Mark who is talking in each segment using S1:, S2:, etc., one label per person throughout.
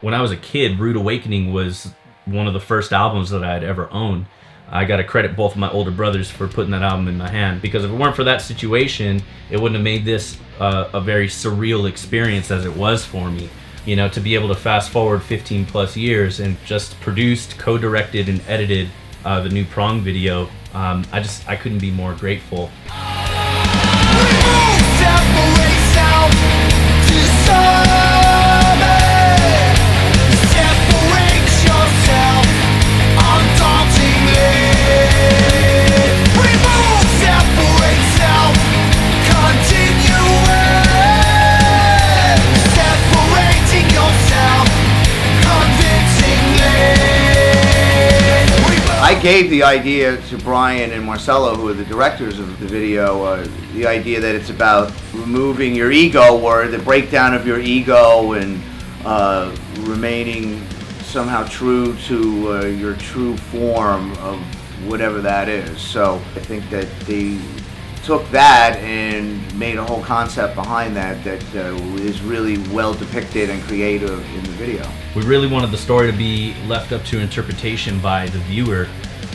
S1: When I was a kid, Rude Awakening was one of the first albums that I had ever owned. I got to credit both of my older brothers for putting that album in my hand, because if it weren't for that situation, it wouldn't have made this a very surreal experience as it was for me. You know, to be able to fast forward 15 plus years and just produced, co-directed, and edited the new Prong video, I couldn't be more grateful.
S2: I gave the idea to Brian and Marcelo, who are the directors of the video, the idea that it's about removing your ego, or the breakdown of your ego, and remaining somehow true to your true form of whatever that is. So I think that they took that and made a whole concept behind that is really well depicted and creative in the video.
S1: We really wanted the story to be left up to interpretation by the viewer,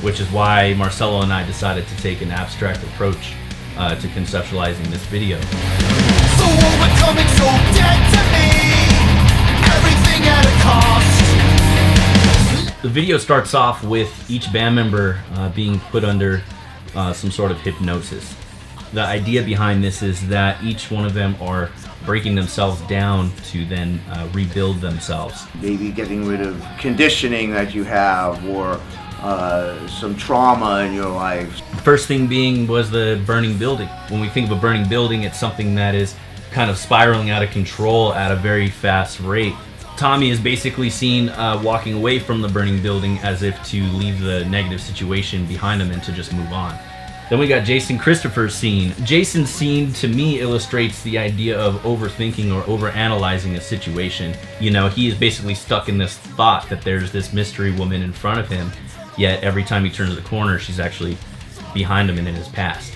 S1: which is why Marcelo and I decided to take an abstract approach to conceptualizing this video.
S3: So overcoming, so dead to me, everything at a cost.
S1: The video starts off with each band member being put under some sort of hypnosis. The idea behind this is that each one of them are breaking themselves down to then rebuild themselves.
S2: Maybe getting rid of conditioning that you have, or some trauma in your life.
S1: The first thing being was the burning building. When we think of a burning building, it's something that is kind of spiraling out of control at a very fast rate. Tommy is basically seen walking away from the burning building as if to leave the negative situation behind him and to just move on. Then we got Jason Christopher's scene. Jason's scene, to me, illustrates the idea of overthinking or overanalyzing a situation. You know, he is basically stuck in this thought that there's this mystery woman in front of him, yet every time he turns the corner, she's actually behind him and in his past.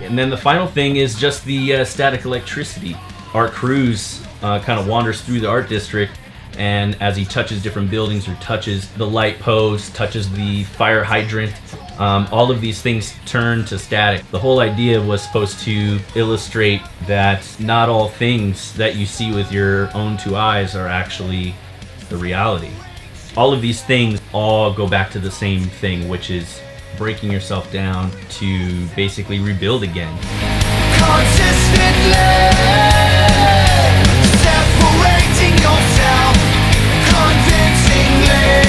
S1: And then the final thing is just the static electricity. Art Cruz kind of wanders through the art district, and as he touches different buildings or touches the light post, touches the fire hydrant, all of these things turn to static. The whole idea was supposed to illustrate that not all things that you see with your own two eyes are actually the reality. All of these things all go back to the same thing, which is breaking yourself down to basically rebuild again.
S3: Consistently separating yourself convincingly.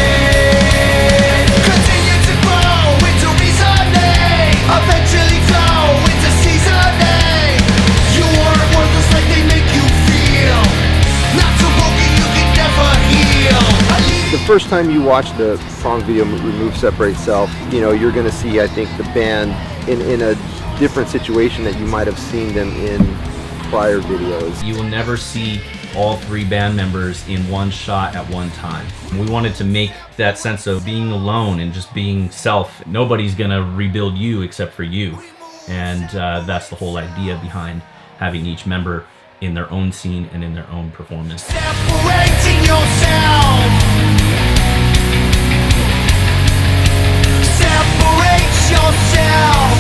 S3: Continue to grow into reasoning, eventually flow into seasoning. You aren't worthless like they make you feel. Not so broken you can never heal.
S4: The first time you watch the Prong video, Remove, Separate, Self, you know, you're going to see, I think, the band in a different situation that you might have seen them in prior videos.
S1: You will never see all three band members in one shot at one time. We wanted to make that sense of being alone and just being self. Nobody's going to rebuild you except for you. And that's the whole idea behind having each member in their own scene and in their own performance.
S3: Separating yourself. Separate yourself.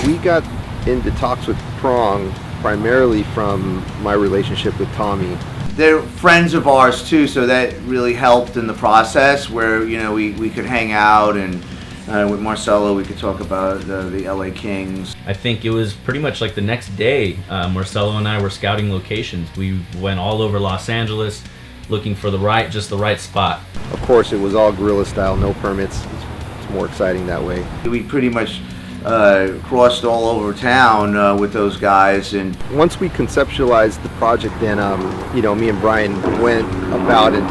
S4: We got into talks with Prong primarily from my relationship with Tommy.
S2: They're friends of ours too, so that really helped in the process, where, you know, we could hang out, and with Marcelo we could talk about the LA Kings.
S1: I think it was pretty much like the next day, Marcelo and I were scouting locations. We went all over Los Angeles looking for just the right spot.
S4: Of course, it was all guerrilla style, no permits. It's more exciting that way.
S2: We pretty much crossed all over town with those guys, and
S4: once we conceptualized the project, then you know, me and Brian went about it,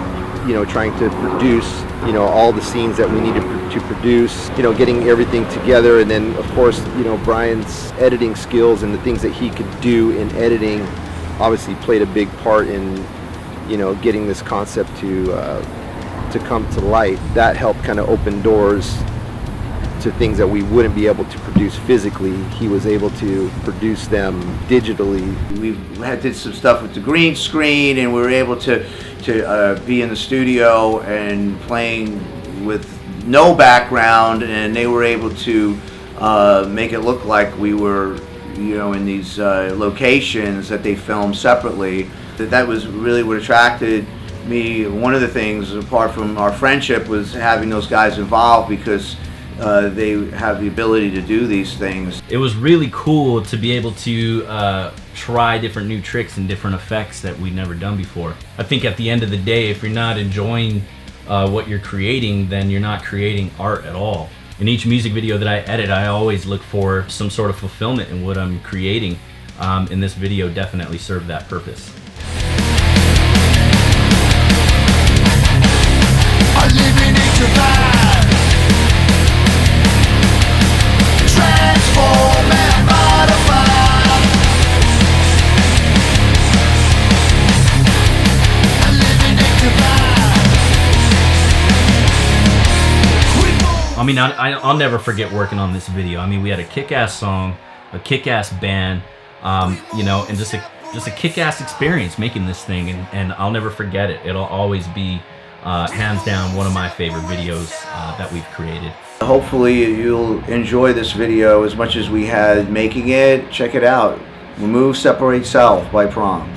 S4: you know, trying to produce, you know, all the scenes that we needed to produce, you know, getting everything together. And then of course, you know, Brian's editing skills and the things that he could do in editing obviously played a big part in, you know, getting this concept to come to light. That helped kind of open doors to things that we wouldn't be able to produce physically, he was able to produce them digitally.
S2: We did some stuff with the green screen, and we were able to be in the studio and playing with no background, and they were able to make it look like we were, in these locations that they filmed separately. That was really what attracted me. One of the things, apart from our friendship, was having those guys involved, because they have the ability to do these things.
S1: It was really cool to be able to try different new tricks and different effects that we'd never done before. I think at the end of the day, if you're not enjoying what you're creating, then you're not creating art at all. In each music video that I edit, I always look for some sort of fulfillment in what I'm creating. And this video definitely served that purpose. I mean, I'll never forget working on this video. I mean, we had a kick-ass song, a kick-ass band, and just a kick-ass experience making this thing, and I'll never forget it. It'll always be hands down one of my favorite videos that we've created.
S2: Hopefully you'll enjoy this video as much as we had making it. Check it out. Remove, Separate, Self by Prong.